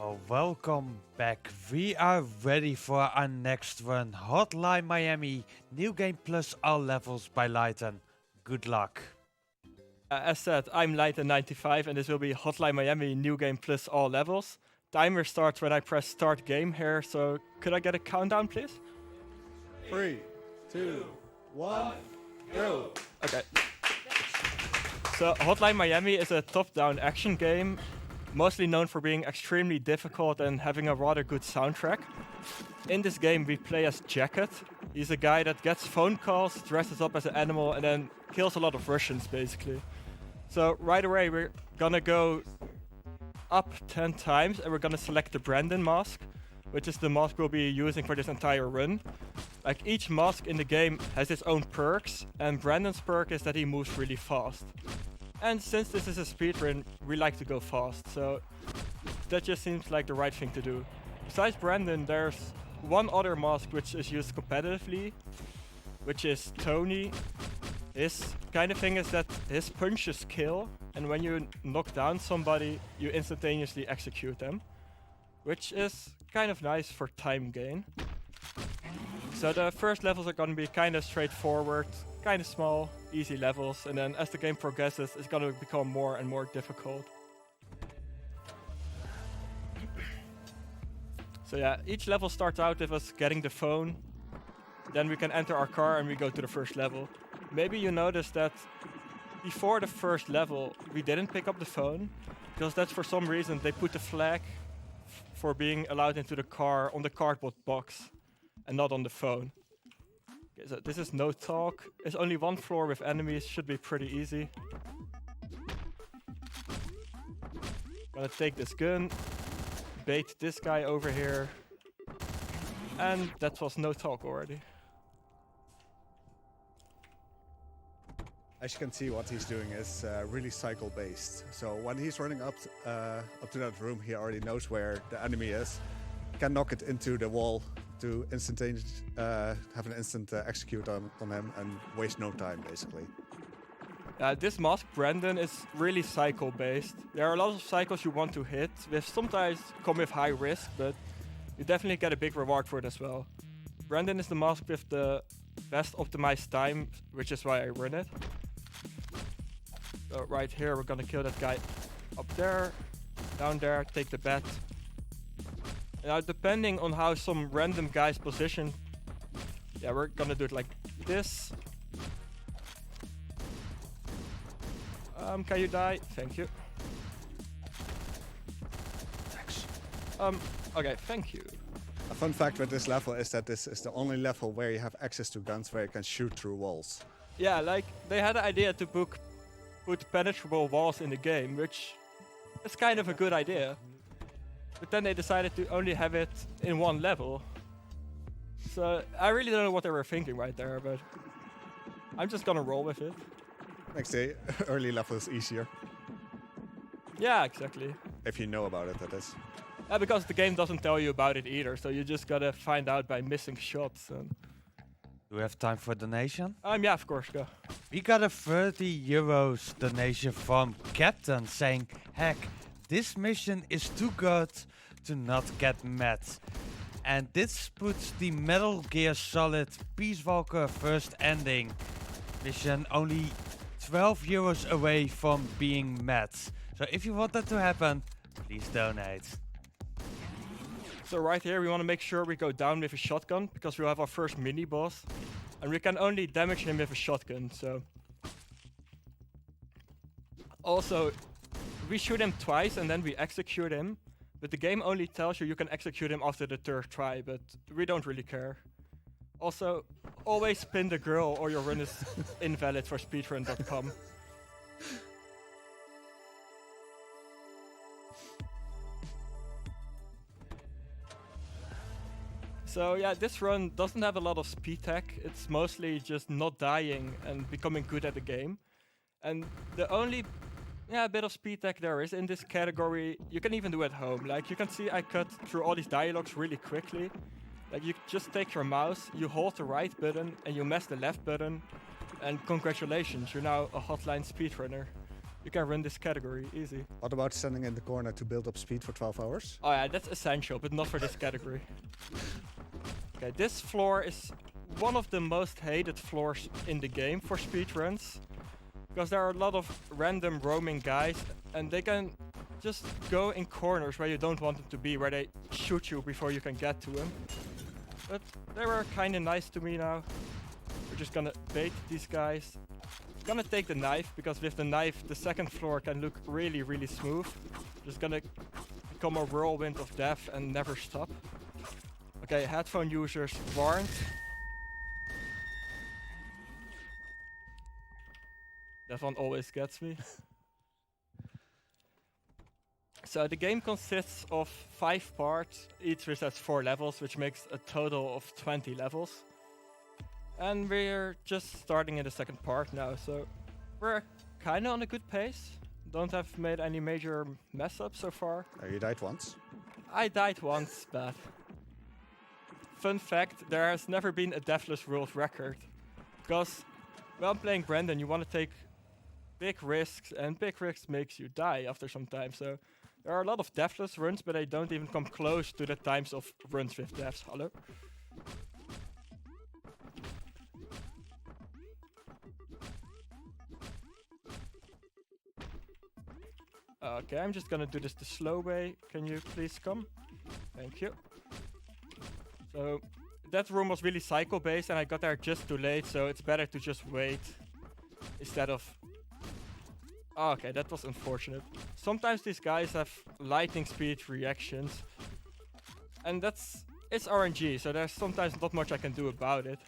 Oh, welcome back. We are ready for our next run. Hotline Miami, new game plus all levels by Lighten. Good luck. As said, I'm Lighten95 and this will be Hotline Miami new game plus all levels. Timer starts when I press start game here, so could I get a countdown please? 3, 2, 1, go! Okay. So Hotline Miami is a top-down action game, mostly known for being extremely difficult and having a rather good soundtrack. In this game we play as Jacket. He's a guy that gets phone calls, dresses up as an animal and then kills a lot of Russians basically. So right away we're gonna go up 10 times and we're gonna select the Brandon mask, which is the mask we'll be using for this entire run. Like each mask in the game has its own perks, and Brandon's perk is that he moves really fast. And since this is a speedrun, we like to go fast, so that just seems like the right thing to do. Besides Brandon, there's one other mask which is used competitively, which is Tony. His kind of thing is that his punches kill, and when you knock down somebody, you instantaneously execute them, which is kind of nice for time gain. So the first levels are gonna be kind of straightforward, kind of small, easy levels, and then as the game progresses, it's gonna become more and more difficult. So yeah, each level starts out with us getting the phone, then we can enter our car and we go to the first level. Maybe you noticed that before the first level, we didn't pick up the phone, because that's for some reason they put the flag for being allowed into the car on the cardboard box and not on the phone. Okay, so this is no talk. It's only one floor with enemies, should be pretty easy. Gonna take this gun, bait this guy over here, and that was no talk already. As you can see, what he's doing is really cycle based. So when he's running up to that room, he already knows where the enemy is. Can knock it into the wall to instantaneously have an instant execute on him and waste no time basically. This mask Brandon is really cycle based. There are a lot of cycles you want to hit, which sometimes come with high risk, but you definitely get a big reward for it as well. Brandon is the mask with the best optimized time, which is why I run it. So right here we're gonna kill that guy up there, down there, take the bat. Now depending on how some random guy's position, yeah, we're gonna do it like this. Can you die? Thank you. Thanks. Okay, thank you. A fun fact with this level is that this is the only level where you have access to guns where you can shoot through walls. Yeah, like they had the idea to put penetrable walls in the game, which is kind of a good idea. But then they decided to only have it in one level. So I really don't know what they were thinking right there, but I'm just gonna roll with it. Makes the early levels easier. Yeah, exactly. If you know about it, that is. Yeah, because the game doesn't tell you about it either, so you just gotta find out by missing shots. And Do we have time for donation? yeah, of course, go. We got a 30 euros donation from Captain saying, heck, this mission is too good to not get mad. And this puts the Metal Gear Solid Peace Walker first ending mission only 12 euros away from being mad. So if you want that to happen, please donate. So right here we want to make sure we go down with a shotgun, because we have our first mini boss. And we can only damage him with a shotgun, so. Also, we shoot him twice and then we execute him. But the game only tells you can execute him after the third try, but we don't really care. Also, always pin the girl or your run is invalid for speedrun.com. So yeah, this run doesn't have a lot of speed tech. It's mostly just not dying and becoming good at the game. And the only bit of speed tech there is in this category, you can even do at home. Like you can see I cut through all these dialogues really quickly. Like you just take your mouse, you hold the right button and you mash the left button, and congratulations, you're now a Hotline speedrunner. You can run this category, easy. What about standing in the corner to build up speed for 12 hours? Oh yeah, that's essential, but not for this category. Okay, this floor is one of the most hated floors in the game for speedruns. Because there are a lot of random roaming guys, and they can just go in corners where you don't want them to be, where they shoot you before you can get to them. But they were kinda nice to me now. We're just gonna bait these guys. Gonna take the knife, because with the knife the second floor can look really, really smooth. Just gonna become a whirlwind of death and never stop. Okay, headphone users warned. That one always gets me. So the game consists of 5 parts, each which has 4 levels, which makes a total of 20 levels. And we're just starting in the second part now, so we're kinda on a good pace. Don't have made any major mess ups so far. You died once. I died once, but fun fact, there has never been a deathless world record. Because when playing Brandon, you want to take big risks, and big risks makes you die after some time. So there are a lot of deathless runs, but they don't even come close to the times of runs with deaths. Hello? Okay, I'm just gonna do this the slow way. Can you please come? Thank you. So that room was really cycle based and I got there just too late, so it's better to just wait instead of... Oh, okay, that was unfortunate. Sometimes these guys have lightning speed reactions, and it's RNG, so there's sometimes not much I can do about it.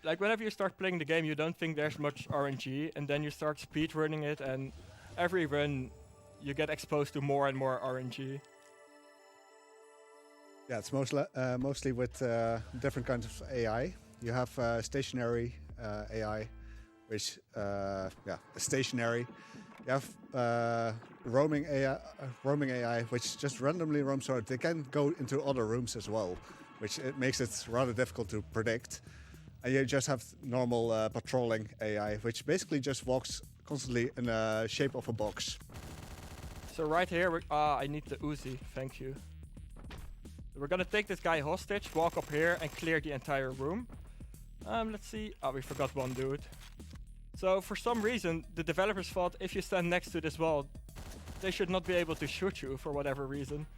Like whenever you start playing the game, you don't think there's much RNG, and then you start speedrunning it, and every run you get exposed to more and more RNG. Yeah, it's mostly with different kinds of AI. You have stationary AI, which is stationary. You have roaming AI, which just randomly roams around. They can go into other rooms as well, which it makes it rather difficult to predict. And you just have normal patrolling AI, which basically just walks constantly in the shape of a box. So right here, I need the Uzi, thank you. We're gonna take this guy hostage, walk up here and clear the entire room. Let's see. Oh, we forgot one dude. So for some reason, the developers thought if you stand next to this wall, they should not be able to shoot you for whatever reason.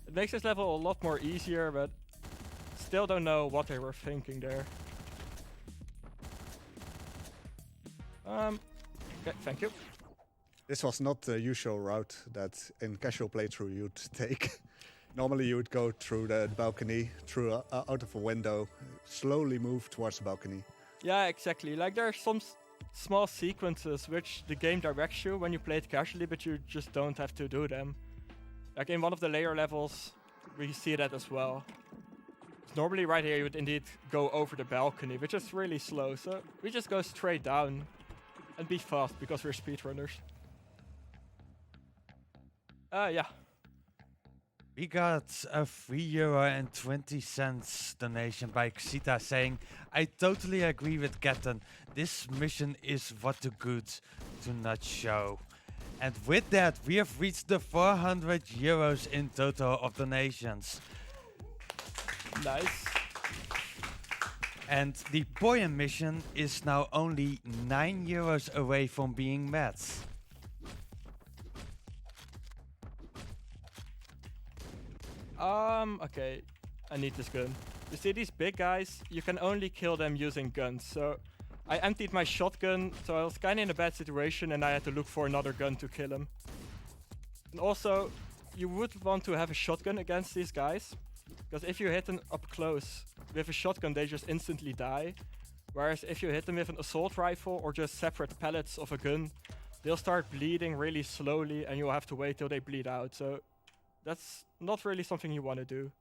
It makes this level a lot more easier, but still don't know what they were thinking there. Okay, thank you. This was not the usual route that in casual playthrough you'd take. Normally you would go through the balcony, through out of a window, slowly move towards the balcony. Yeah, exactly. Like there are some small sequences which the game directs you when you play it casually, but you just don't have to do them. Like in one of the layer levels, we see that as well. Normally right here you would indeed go over the balcony, which is really slow, so we just go straight down and be fast because we're speedrunners. Yeah. We got a €3.20 donation by Xita saying, I totally agree with Captain. This mission is what the good to not show. And with that, we have reached the €400 in total of donations. Nice. And the Boyan mission is now only €9 away from being met. Okay, I need this gun. You see these big guys, you can only kill them using guns, so I emptied my shotgun, so I was kinda in a bad situation and I had to look for another gun to kill him. And also, you would want to have a shotgun against these guys, because if you hit them up close with a shotgun, they just instantly die. Whereas if you hit them with an assault rifle or just separate pellets of a gun, they'll start bleeding really slowly and you'll have to wait till they bleed out. So that's not really something you want to do.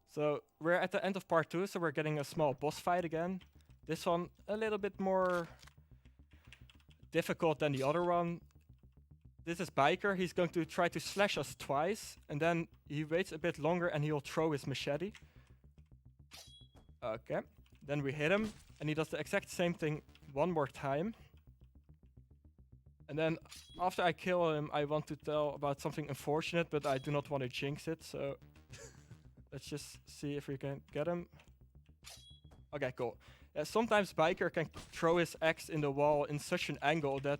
So we're at the end of part 2, so we're getting a small boss fight again. This one a little bit more difficult than the other one. This is Biker. He's going to try to slash us twice, and then he waits a bit longer and he'll throw his machete. Okay. Then we hit him, and he does the exact same thing one more time. And then after I kill him, I want to tell about something unfortunate, but I do not want to jinx it, so let's just see if we can get him. Okay, cool. Yeah, sometimes Biker can throw his axe in the wall in such an angle that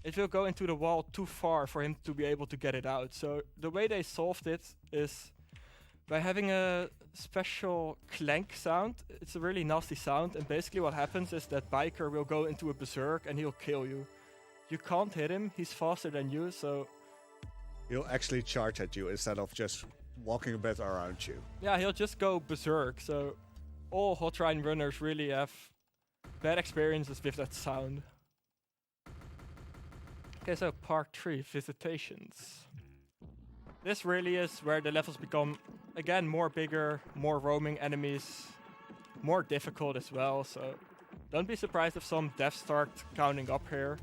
it will go into the wall too far for him to be able to get it out. So the way they solved it is by having a special clank sound. It's a really nasty sound, and basically what happens is that Biker will go into a berserk and he'll kill you. You can't hit him, he's faster than you, so... He'll actually charge at you instead of just walking a bit around you. Yeah, he'll just go berserk, so all Hotline runners really have bad experiences with that sound. Okay, so part 3, visitations. This really is where the levels become, again, more bigger, more roaming enemies, more difficult as well, so don't be surprised if some deaths start counting up here.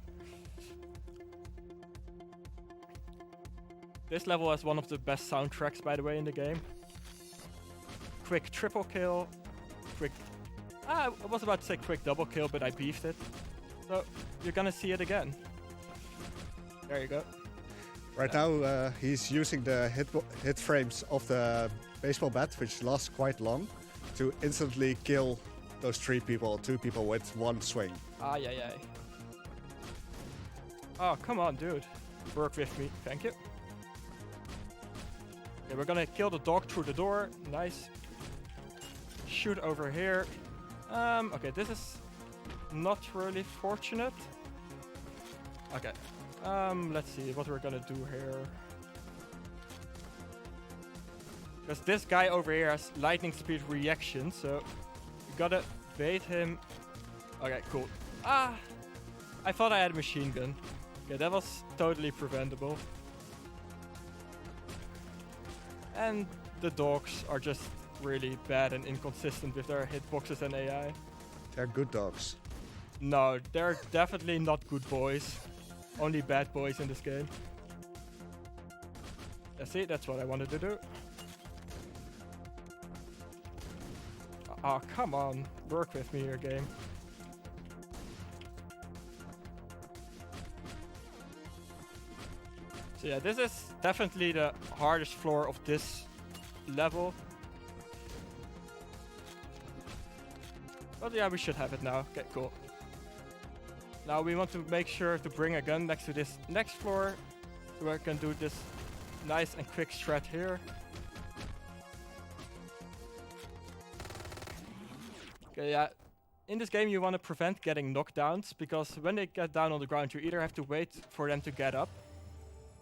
This level has one of the best soundtracks, by the way, in the game. Quick triple kill, quick... I was about to say quick double kill, but I beefed it. So, you're gonna see it again. There you go. Right now, he's using the hit frames of the baseball bat, which lasts quite long, to instantly kill those 2 people with one swing. Ah, yeah. Oh, come on, dude. Work with me, thank you. Okay, we're gonna kill the dog through the door. Nice. Shoot over here. Okay, this is not really fortunate. Okay. Let's see what we're gonna do here. Because this guy over here has lightning speed reaction, so you gotta bait him. Okay, cool. Ah! I thought I had a machine gun. Okay, that was totally preventable. And the dogs are just really bad and inconsistent with their hitboxes and AI. They're good dogs. No, they're definitely not good boys. Only bad boys in this game. Yeah, see, that's what I wanted to do. Oh, come on. Work with me here, game. So yeah, this is definitely the hardest floor of this level. But yeah, we should have it now. Okay, cool. Now we want to make sure to bring a gun next to this next floor, so I can do this nice and quick strat here. Okay, yeah. In this game you want to prevent getting knockdowns, because when they get down on the ground you either have to wait for them to get up,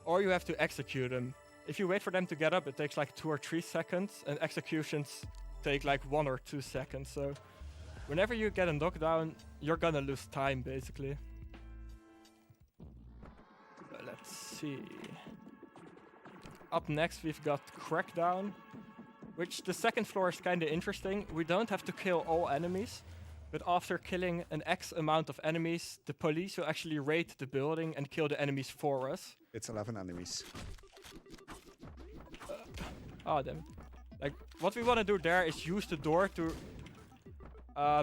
or you have to execute them. If you wait for them to get up, it takes like 2 or 3 seconds, and executions take like 1 or 2 seconds, so whenever you get a knockdown, you're gonna lose time, basically. Let's see. Up next, we've got Crackdown, which the second floor is kinda interesting. We don't have to kill all enemies, but after killing an X amount of enemies, the police will actually raid the building and kill the enemies for us. It's 11 enemies. Oh, damn. Like, what we wanna do there is use the door to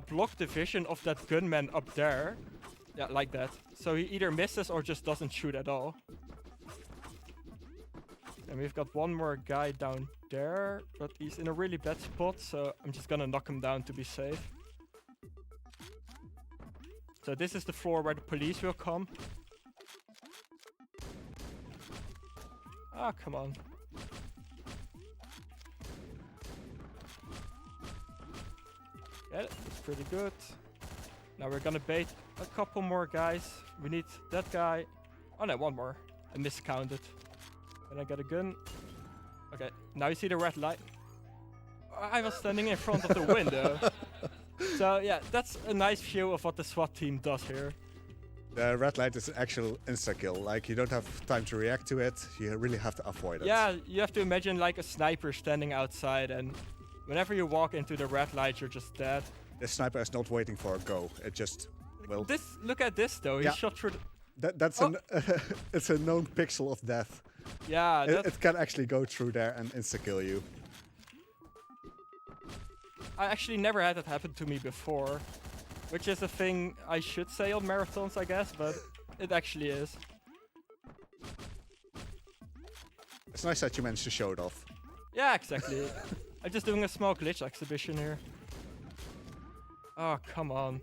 block the vision of that gunman up there. Yeah, like that. So he either misses or just doesn't shoot at all. And we've got one more guy down there, but he's in a really bad spot, so I'm just gonna knock him down to be safe. So this is the floor where the police will come. Ah, come on. Yeah, that's pretty good. Now we're gonna bait a couple more guys. We need that guy. Oh no, one more. I miscounted. Then I got a gun. Okay, now you see the red light. I was standing in front of the window. So yeah, that's a nice view of what the SWAT team does here. The red light is an actual insta-kill. Like, you don't have time to react to it. You really have to avoid it. Yeah, you have to imagine like a sniper standing outside, and whenever you walk into the red light, you're just dead. The sniper is not waiting for a go. It just will. Look at this though. He shot through the... That's it's a known pixel of death. Yeah, it can actually go through there and insta-kill you. I actually never had that happen to me before. which is a thing I should say on marathons, I guess, but it actually is. It's nice that you managed to show it off. Yeah, exactly. I'm just doing a small glitch exhibition here. Oh, come on.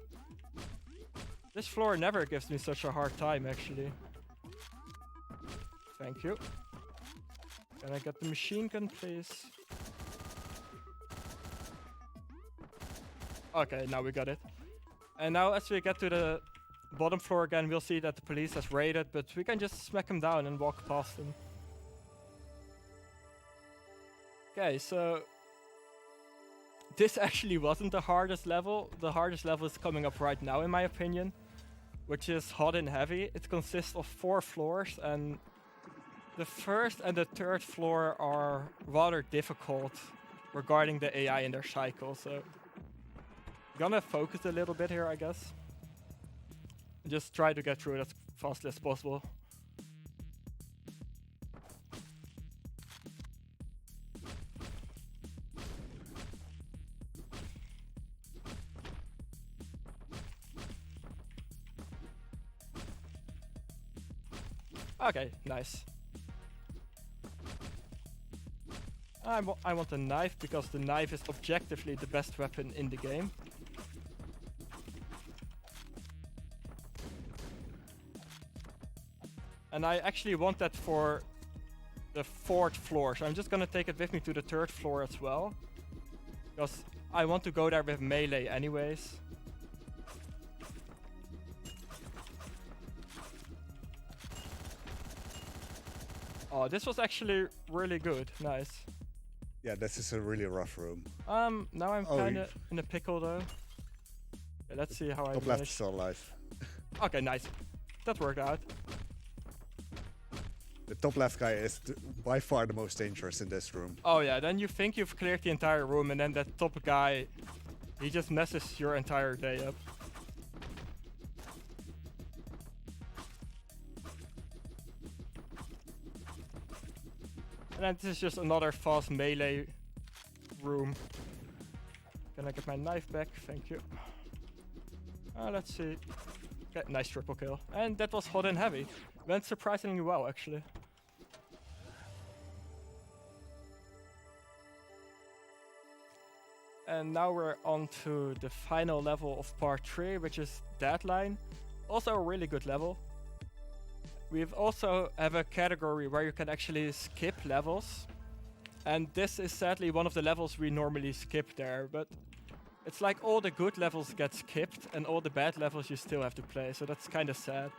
This floor never gives me such a hard time, actually. Thank you. Can I get the machine gun, please? Okay, now we got it. And now as we get to the bottom floor again, we'll see that the police has raided, but we can just smack him down and walk past him. Okay, so this actually wasn't the hardest level. The hardest level is coming up right now, in my opinion, which is Hot and Heavy. It consists of 4 floors, and the first and the third floor are rather difficult regarding the AI and their cycle. So gonna focus a little bit here, I guess. Just try to get through it as fast as possible. Okay, nice. I want a knife because the knife is objectively the best weapon in the game. And I actually want that for the 4th floor, so I'm just gonna take it with me to the 3rd floor as well. Because I want to go there with melee anyways. Oh, this was actually really good. Nice. Yeah, this is a really rough room. Now I'm kinda in a pickle though. Okay, let's see how I Top left manage. is still alive. Okay, nice. That worked out. The top left guy is by far the most dangerous in this room. Oh yeah, then you think you've cleared the entire room, and then that top guy, he just messes your entire day up. And then this is just another fast melee room. Can I get my knife back? Thank you. Let's see. Okay, nice triple kill. And that was Hot and Heavy. Went surprisingly well, actually. And now we're on to the final level of part 3, which is Deadline. Also a really good level. We've also have a category where you can actually skip levels. And this is sadly one of the levels we normally skip there, but it's like all the good levels get skipped and all the bad levels you still have to play, so that's kind of sad.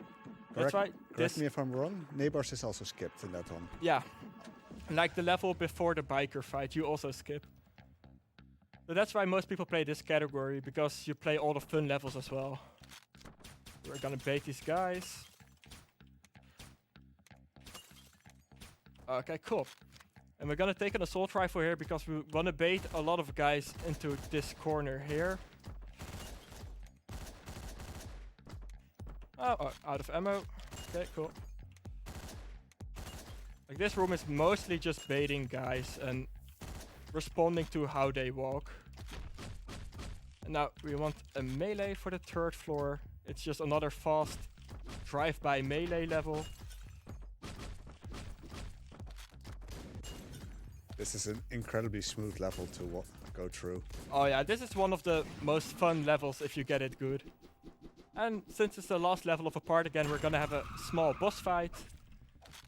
That's why Correct me if I'm wrong, Neighbors is also skipped in that one. Yeah, like the level before the biker fight, you also skip. So that's why most people play this category, because you play all the fun levels as well. We're gonna bait these guys. Okay, cool. And we're gonna take an assault rifle here because we wanna bait a lot of guys into this corner here. Oh, out of ammo. Okay, cool. Like this room is mostly just baiting guys and responding to how they walk. And now we want a melee for the 3rd floor. It's just another fast drive-by melee level. This is an incredibly smooth level to go through. Oh yeah, this is one of the most fun levels if you get it good. And since it's the last level of a part again, we're gonna have a small boss fight.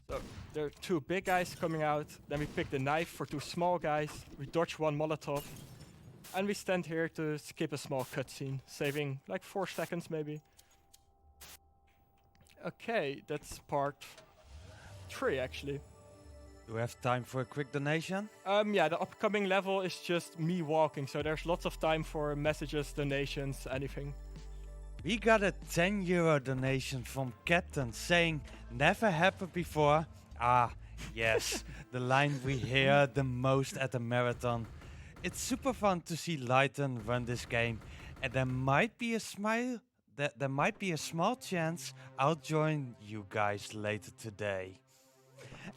So there are 2 big guys coming out. Then we pick the knife for 2 small guys. We dodge 1 Molotov. And we stand here to skip a small cutscene, saving like 4 seconds maybe. Okay, that's part 3 actually. Do we have time for a quick donation? Yeah, the upcoming level is just me walking, so there's lots of time for messages, donations, anything. We got a €10 donation from Captain saying, never happened before. Ah, yes, the line we hear the most at the marathon. It's super fun to see Lighten run this game, and there might be a small chance I'll join you guys later today.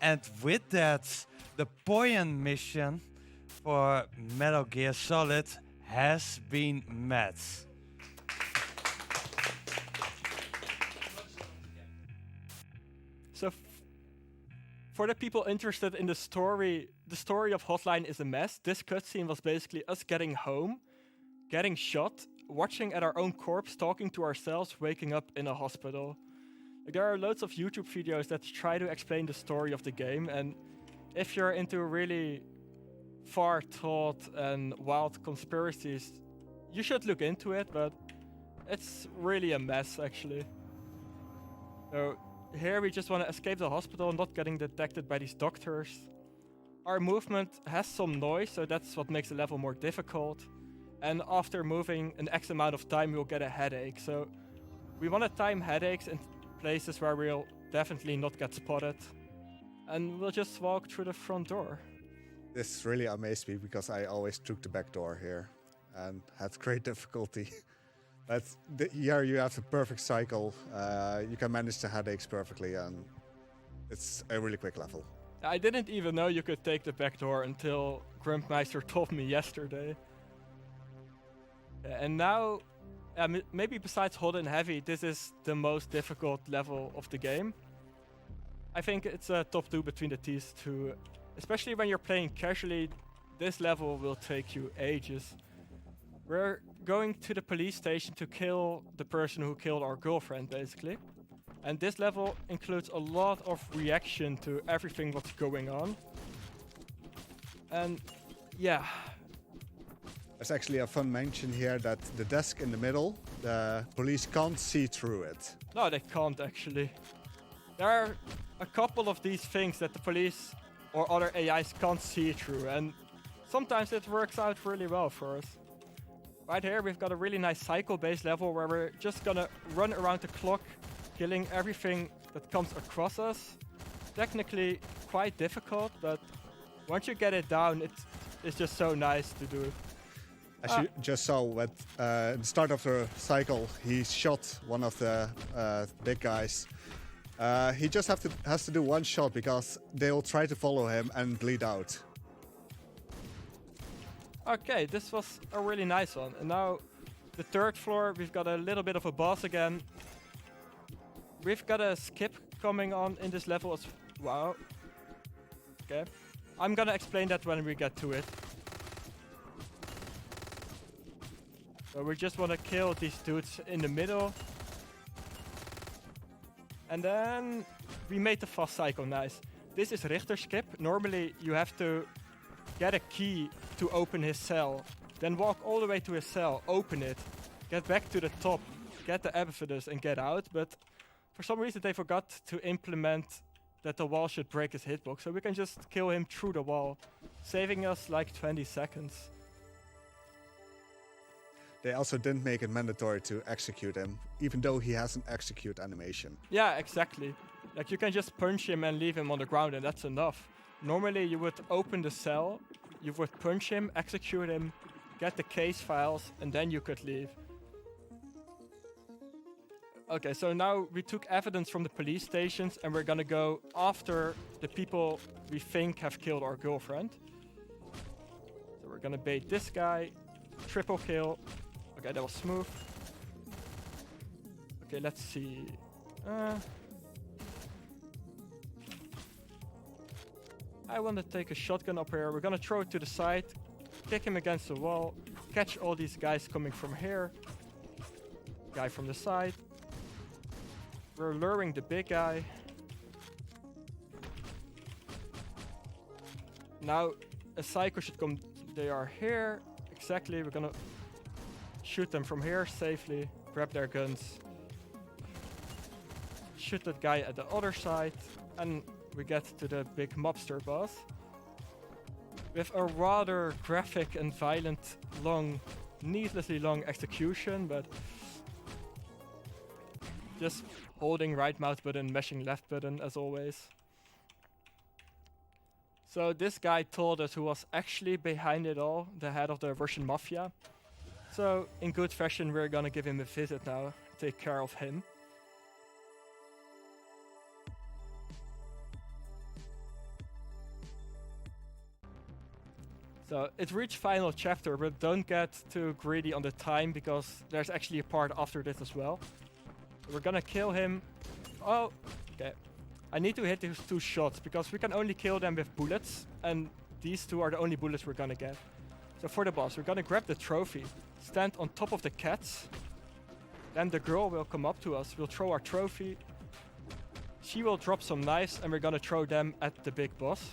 And with that, the Poyen mission for Metal Gear Solid has been met. For the people interested in the story of Hotline is a mess. This cutscene was basically us getting home, getting shot, watching at our own corpse, talking to ourselves, waking up in a hospital. Like, there are loads of YouTube videos that try to explain the story of the game, and if you're into really far thought and wild conspiracies, you should look into it, but it's really a mess actually. So here we just want to escape the hospital, not getting detected by these doctors. Our movement has some noise, so that's what makes the level more difficult. And after moving an X amount of time, you'll get a headache. So we want to time headaches in places where we'll definitely not get spotted. And we'll just walk through the front door. This really amazed me because I always took the back door here and had great difficulty. But here you have the perfect cycle. You can manage the headaches perfectly, and it's a really quick level. I didn't even know you could take the back door until Grumpmeister told me yesterday. And now, maybe besides Hot and Heavy, this is the most difficult level of the game. I think it's a top 2 between these two. Especially when you're playing casually, this level will take you ages. We're going to the police station to kill the person who killed our girlfriend, basically. And this level includes a lot of reaction to everything what's going on. And yeah. There's actually a fun mention here that the desk in the middle, the police can't see through it. No, they can't actually. There are a couple of these things that the police or other AIs can't see through, and sometimes it works out really well for us. Right here we've got a really nice cycle-based level where we're just gonna run around the clock, killing everything that comes across us. Technically quite difficult, but once you get it down, it's just so nice to do. As you just saw at the start of the cycle, he shot one of the big guys. He just has to do one shot because they'll try to follow him and bleed out. Okay, this was a really nice one. And now the 3rd floor, we've got a little bit of a boss again. We've got a skip coming on in this level as well. Okay, I'm gonna explain that when we get to it. So we just want to kill these dudes in the middle. And then we made the fast cycle nice. This is Richter skip. Normally you have to get a key to open his cell, then walk all the way to his cell, open it, get back to the top, get the evidence and get out. But for some reason they forgot to implement that the wall should break his hitbox, so we can just kill him through the wall, saving us like 20 seconds. They also didn't make it mandatory to execute him, even though he has an execute animation. Yeah, exactly. Like, you can just punch him and leave him on the ground and that's enough. Normally you would open the cell, you would punch him, execute him, get the case files, and then you could leave. Okay, so now we took evidence from the police stations and we're gonna go after the people we think have killed our girlfriend. So we're gonna bait this guy, triple kill. Okay, that was smooth. Okay, let's see. I want to take a shotgun up here. We're gonna throw it to the side, kick him against the wall, catch all these guys coming from here. Guy from the side. We're luring the big guy. Now a psycho should come. They are here. Exactly. We're gonna shoot them from here safely. Grab their guns. Shoot that guy at the other side. And we get to the big mobster boss. With a rather graphic and violent, long, needlessly long execution, but just holding right mouse button, mashing left button as always. So this guy told us who was actually behind it all, the head of the Russian mafia. So in good fashion, we're gonna give him a visit now, take care of him. So it's reached final chapter, but don't get too greedy on the time because there's actually a part after this as well. We're gonna kill him. Oh, okay. I need to hit these 2 shots because we can only kill them with bullets, and these 2 are the only bullets we're gonna get. So for the boss, we're gonna grab the trophy, stand on top of the cats, then the girl will come up to us, we'll throw our trophy, she will drop some knives, and we're gonna throw them at the big boss.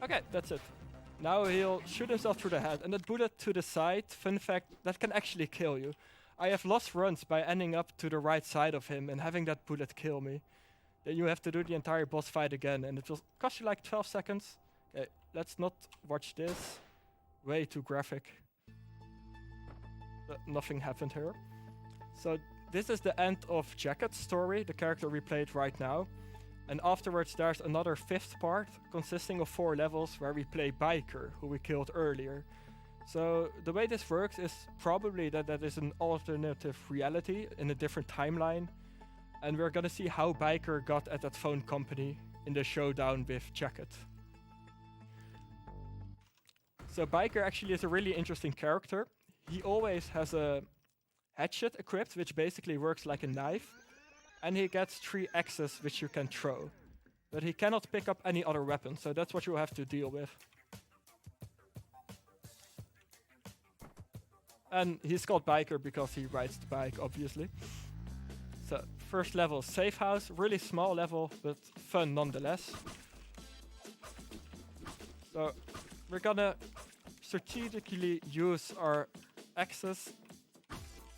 Okay, that's it. Now he'll shoot himself through the head, and that bullet to the side, fun fact, that can actually kill you. I have lost runs by ending up to the right side of him and having that bullet kill me. Then you have to do the entire boss fight again, and it will cost you like 12 seconds. Okay, let's not watch this. Way too graphic. Nothing happened here. So this is the end of Jacket's story, the character we played right now. And afterwards there's another 5th part consisting of 4 levels where we play Biker, who we killed earlier. So the way this works is probably that is an alternative reality in a different timeline. And we're gonna see how Biker got at that phone company in the showdown with Jacket. So Biker actually is a really interesting character. He always has a hatchet equipped, which basically works like a knife. And he gets 3 axes which you can throw. But he cannot pick up any other weapon, so that's what you have to deal with. And he's called Biker because he rides the bike, obviously. So, first level, safe house. Really small level, but fun nonetheless. So, we're gonna strategically use our axes.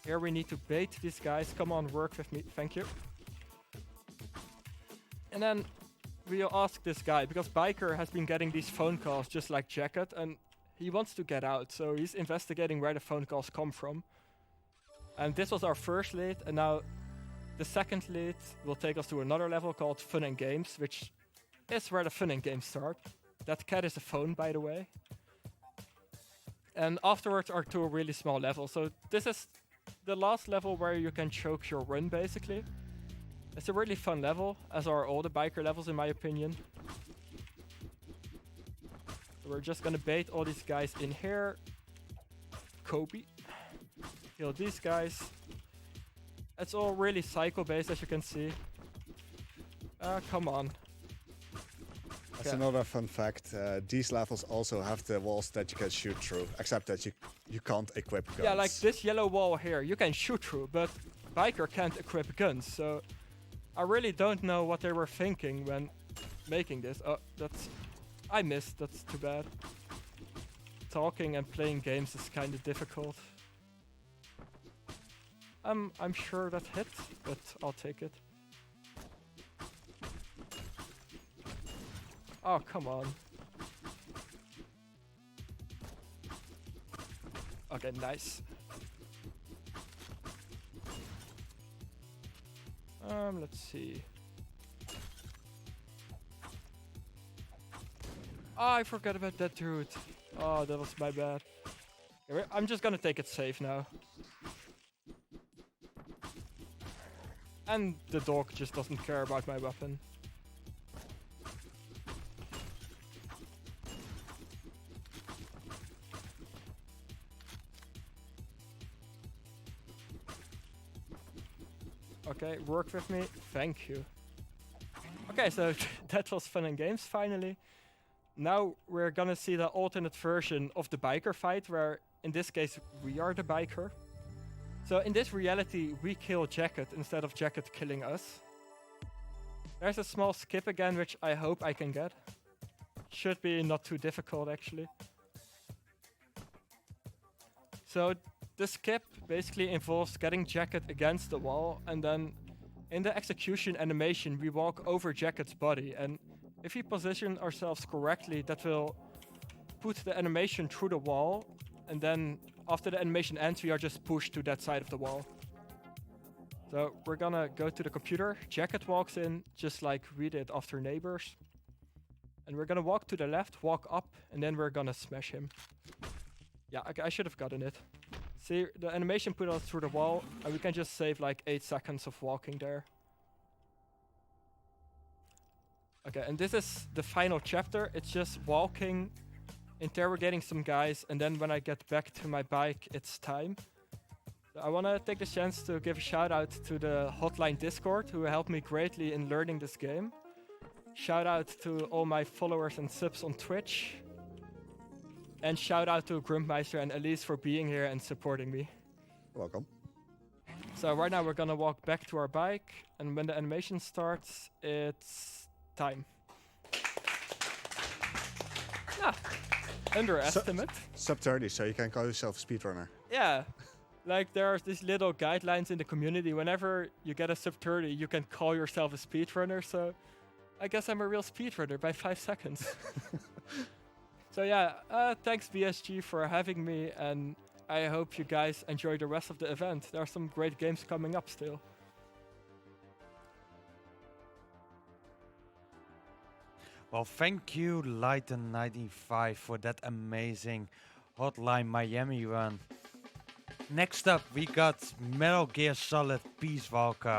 Here we need to bait these guys. Come on, work with me. Thank you. And then we'll ask this guy, because Biker has been getting these phone calls just like Jacket, and he wants to get out, so he's investigating where the phone calls come from. And this was our first lead, and now the second lead will take us to another level called Fun and Games, which is where the fun and games start. That cat is a phone, by the way. And afterwards are 2 really small levels. So this is the last level where you can choke your run, basically. It's a really fun level, as are all the Biker levels in my opinion. So we're just gonna bait all these guys in here. Kobe. Kill these guys. It's all really cycle based, as you can see. Come on. That's another fun fact. These levels also have the walls that you can shoot through, except that you can't equip guns. Yeah, like this yellow wall here, you can shoot through, but Biker can't equip guns, so I really don't know what they were thinking when making this. Oh, I missed, that's too bad. Talking and playing games is kind of difficult. I'm sure that hit, but I'll take it. Oh, come on. Okay, nice. Let's see. Oh, I forgot about that dude. Oh, that was my bad. Okay, I'm just gonna take it safe now. And the dog just doesn't care about my weapon. Okay, work with me. Thank you. Okay, so that was fun and games, finally. Now we're gonna see the alternate version of the biker fight, where in this case we are the biker. So in this reality, we kill Jacket instead of Jacket killing us. There's a small skip again, which I hope I can get. Should be not too difficult, actually. So the skip basically involves getting Jacket against the wall, and then in the execution animation, we walk over Jacket's body. And if we position ourselves correctly, that will put the animation through the wall, and then after the animation ends, we are just pushed to that side of the wall. So we're gonna go to the computer. Jacket walks in, just like we did after Neighbors. And we're gonna walk to the left, walk up, and then we're gonna smash him. Yeah, I should have gotten it. See, the animation put us through the wall, and we can just save like 8 seconds of walking there. Okay, and this is the final chapter. It's just walking, interrogating some guys, and then when I get back to my bike, it's time. I want to take this chance to give a shout out to the Hotline Discord who helped me greatly in learning this game. Shout out to all my followers and subs on Twitch. And shout out to Grumpmeister and Elise for being here and supporting me. Welcome. So right now we're gonna walk back to our bike, and when the animation starts, it's time. Yeah, underestimate. Sub 30, so you can call yourself a speedrunner. Yeah, like there's these little guidelines in the community. Whenever you get a sub 30, you can call yourself a speedrunner. So I guess I'm a real speedrunner by 5 seconds. So yeah, thanks BSG for having me, and I hope you guys enjoy the rest of the event. There are some great games coming up still. Well, thank you, Lighten95, for that amazing Hotline Miami run. Next up, we got Metal Gear Solid Peace Walker.